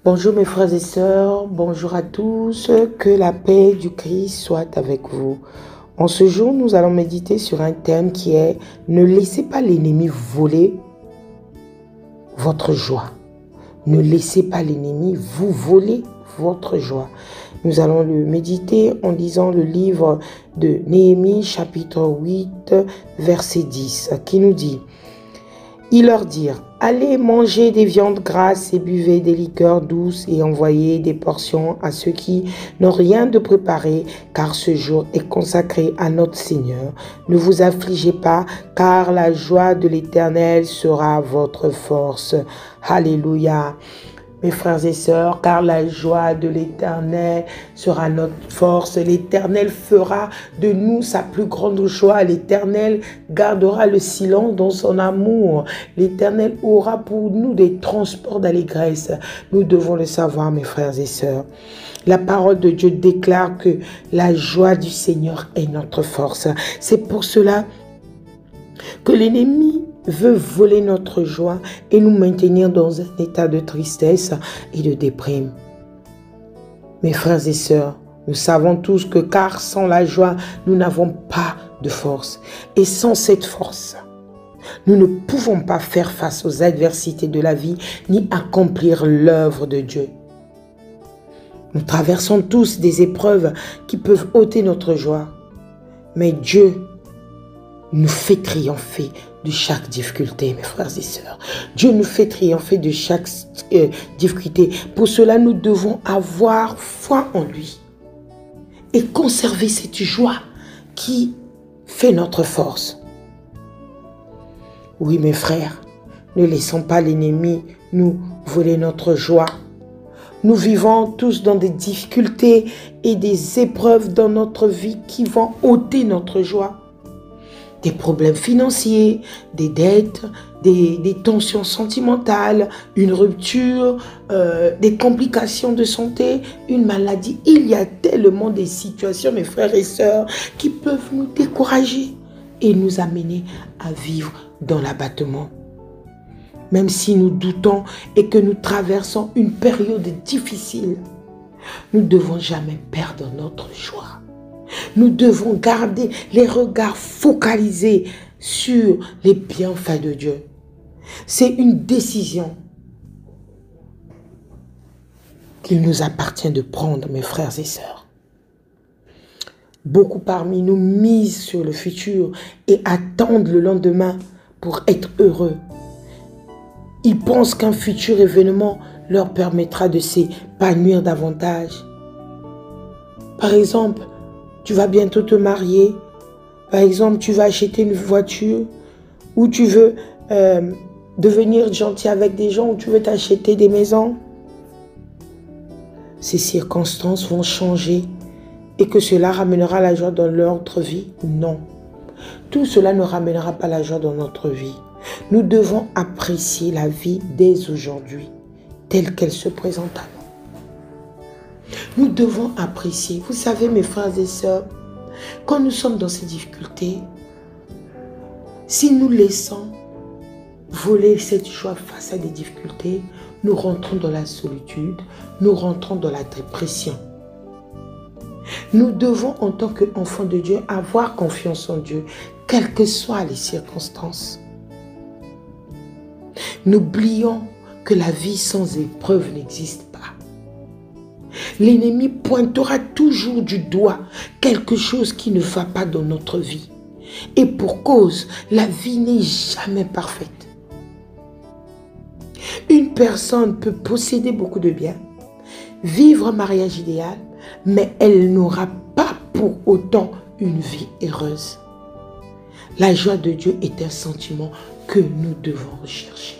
Bonjour mes frères et sœurs, bonjour à tous, que la paix du Christ soit avec vous. En ce jour, nous allons méditer sur un thème qui est « Ne laissez pas l'ennemi voler votre joie ». Ne laissez pas l'ennemi vous voler votre joie. Nous allons le méditer en lisant le livre de Néhémie, chapitre 8, verset 10, qui nous dit « Ils leur dirent, allez manger des viandes grasses et buvez des liqueurs douces et envoyez des portions à ceux qui n'ont rien de préparé, car ce jour est consacré à notre Seigneur. Ne vous affligez pas, car la joie de l'Éternel sera votre force. » Alléluia. Mes frères et sœurs, car la joie de l'Éternel sera notre force. L'Éternel fera de nous sa plus grande joie. L'Éternel gardera le silence dans son amour. L'Éternel aura pour nous des transports d'allégresse. Nous devons le savoir, mes frères et sœurs. La parole de Dieu déclare que la joie du Seigneur est notre force. C'est pour cela que l'ennemi veut voler notre joie et nous maintenir dans un état de tristesse et de déprime. Mes frères et sœurs, nous savons tous que car sans la joie, nous n'avons pas de force. Et sans cette force, nous ne pouvons pas faire face aux adversités de la vie ni accomplir l'œuvre de Dieu. Nous traversons tous des épreuves qui peuvent ôter notre joie. Mais Dieu nous fait triompher de chaque difficulté, mes frères et sœurs. Dieu nous fait triompher de chaque difficulté. Pour cela, nous devons avoir foi en lui et conserver cette joie qui fait notre force. Oui, mes frères, ne laissons pas l'ennemi nous voler notre joie. Nous vivons tous dans des difficultés et des épreuves dans notre vie qui vont ôter notre joie. Des problèmes financiers, des dettes, des tensions sentimentales, une rupture, des complications de santé, une maladie. Il y a tellement de situations, mes frères et sœurs, qui peuvent nous décourager et nous amener à vivre dans l'abattement. Même si nous doutons et que nous traversons une période difficile, nous ne devons jamais perdre notre joie. Nous devons garder les regards focalisés sur les bienfaits de Dieu. C'est une décision qu'il nous appartient de prendre, mes frères et sœurs. Beaucoup parmi nous misent sur le futur et attendent le lendemain pour être heureux. Ils pensent qu'un futur événement leur permettra de s'épanouir davantage. Par exemple, tu vas bientôt te marier. Par exemple, tu vas acheter une voiture ou tu veux devenir gentil avec des gens ou tu veux t'acheter des maisons. Ces circonstances vont changer et que cela ramènera la joie dans notre vie? Non. Tout cela ne ramènera pas la joie dans notre vie. Nous devons apprécier la vie dès aujourd'hui, telle qu'elle se présente à nous. Nous devons apprécier. Vous savez, mes frères et sœurs, quand nous sommes dans ces difficultés, si nous laissons voler cette joie face à des difficultés, nous rentrons dans la solitude, nous rentrons dans la dépression. Nous devons, en tant qu'enfants de Dieu, avoir confiance en Dieu, quelles que soient les circonstances. N'oublions que la vie sans épreuve n'existe pas. L'ennemi pointera toujours du doigt quelque chose qui ne va pas dans notre vie. Et pour cause, la vie n'est jamais parfaite. Une personne peut posséder beaucoup de biens, vivre un mariage idéal, mais elle n'aura pas pour autant une vie heureuse. La joie de Dieu est un sentiment que nous devons rechercher.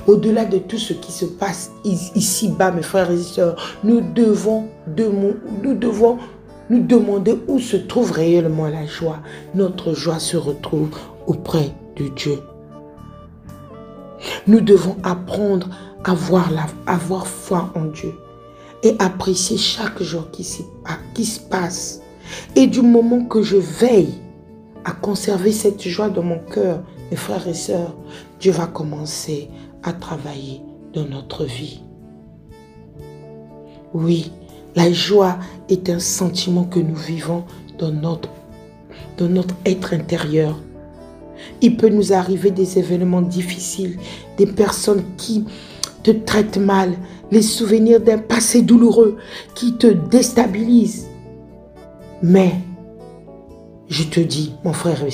Au-delà de tout ce qui se passe ici-bas, mes frères et sœurs, nous devons nous demander où se trouve réellement la joie. Notre joie se retrouve auprès de Dieu. Nous devons apprendre à avoir foi en Dieu et apprécier chaque jour qui se passe. Et du moment que je veille à conserver cette joie dans mon cœur, mes frères et sœurs, Dieu va commencer à travailler dans notre vie. Oui, la joie est un sentiment que nous vivons dans notre être intérieur. Il peut nous arriver des événements difficiles, des personnes qui te traitent mal, les souvenirs d'un passé douloureux qui te déstabilisent. Mais, je te dis, mon frère et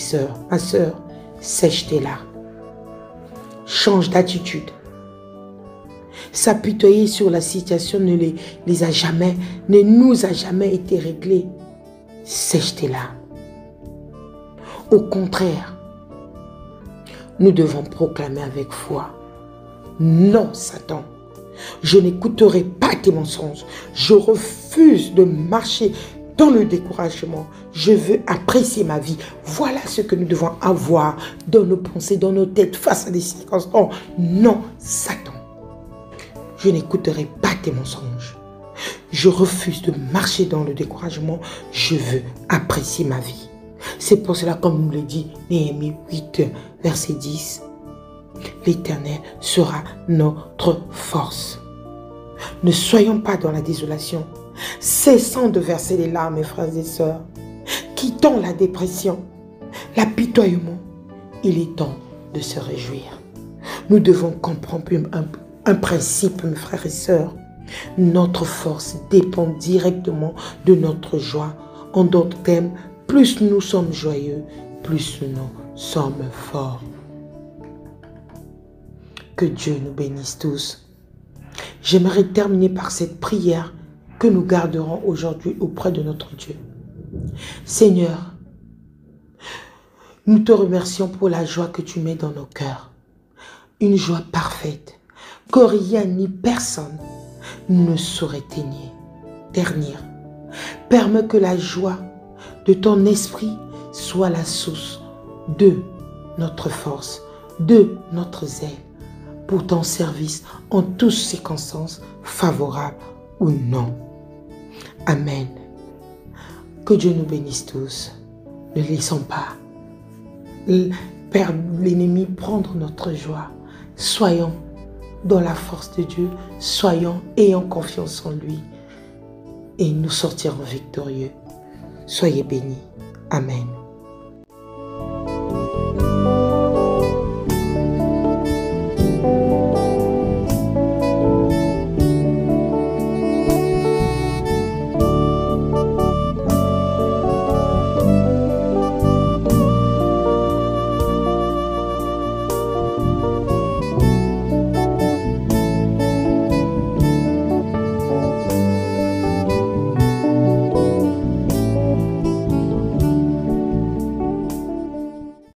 ma soeur, sèche tes larmes. Change d'attitude. S'apitoyer sur la situation ne nous a jamais été réglé. Sèche tes larmes. Au contraire, nous devons proclamer avec foi: non, Satan, je n'écouterai pas tes mensonges. Je refuse de marcher dans le découragement. Je veux apprécier ma vie. Voilà ce que nous devons avoir dans nos pensées, dans nos têtes, face à des circonstances. Non, Satan, je n'écouterai pas tes mensonges. Je refuse de marcher dans le découragement. Je veux apprécier ma vie. C'est pour cela, comme nous le dit Néhémie 8, verset 10, l'Éternel sera notre force. Ne soyons pas dans la désolation. Cessons de verser les larmes, mes frères et sœurs. Quittons la dépression, l'apitoiement. Il est temps de se réjouir. Nous devons comprendre un principe, mes frères et sœurs. Notre force dépend directement de notre joie. En d'autres termes, plus nous sommes joyeux, plus nous sommes forts. Que Dieu nous bénisse tous. J'aimerais terminer par cette prière que nous garderons aujourd'hui auprès de notre Dieu. Seigneur, nous te remercions pour la joie que tu mets dans nos cœurs. Une joie parfaite, que rien ni personne ne saurait ternir. Permets que la joie de ton esprit soit la source de notre force, de notre zèle pour ton service en toutes circonstances, favorables ou non. Amen. Que Dieu nous bénisse tous. Ne laissons pas l'ennemi prendre notre joie. Soyons dans la force de Dieu, ayons confiance en lui et nous sortirons victorieux. Soyez bénis. Amen.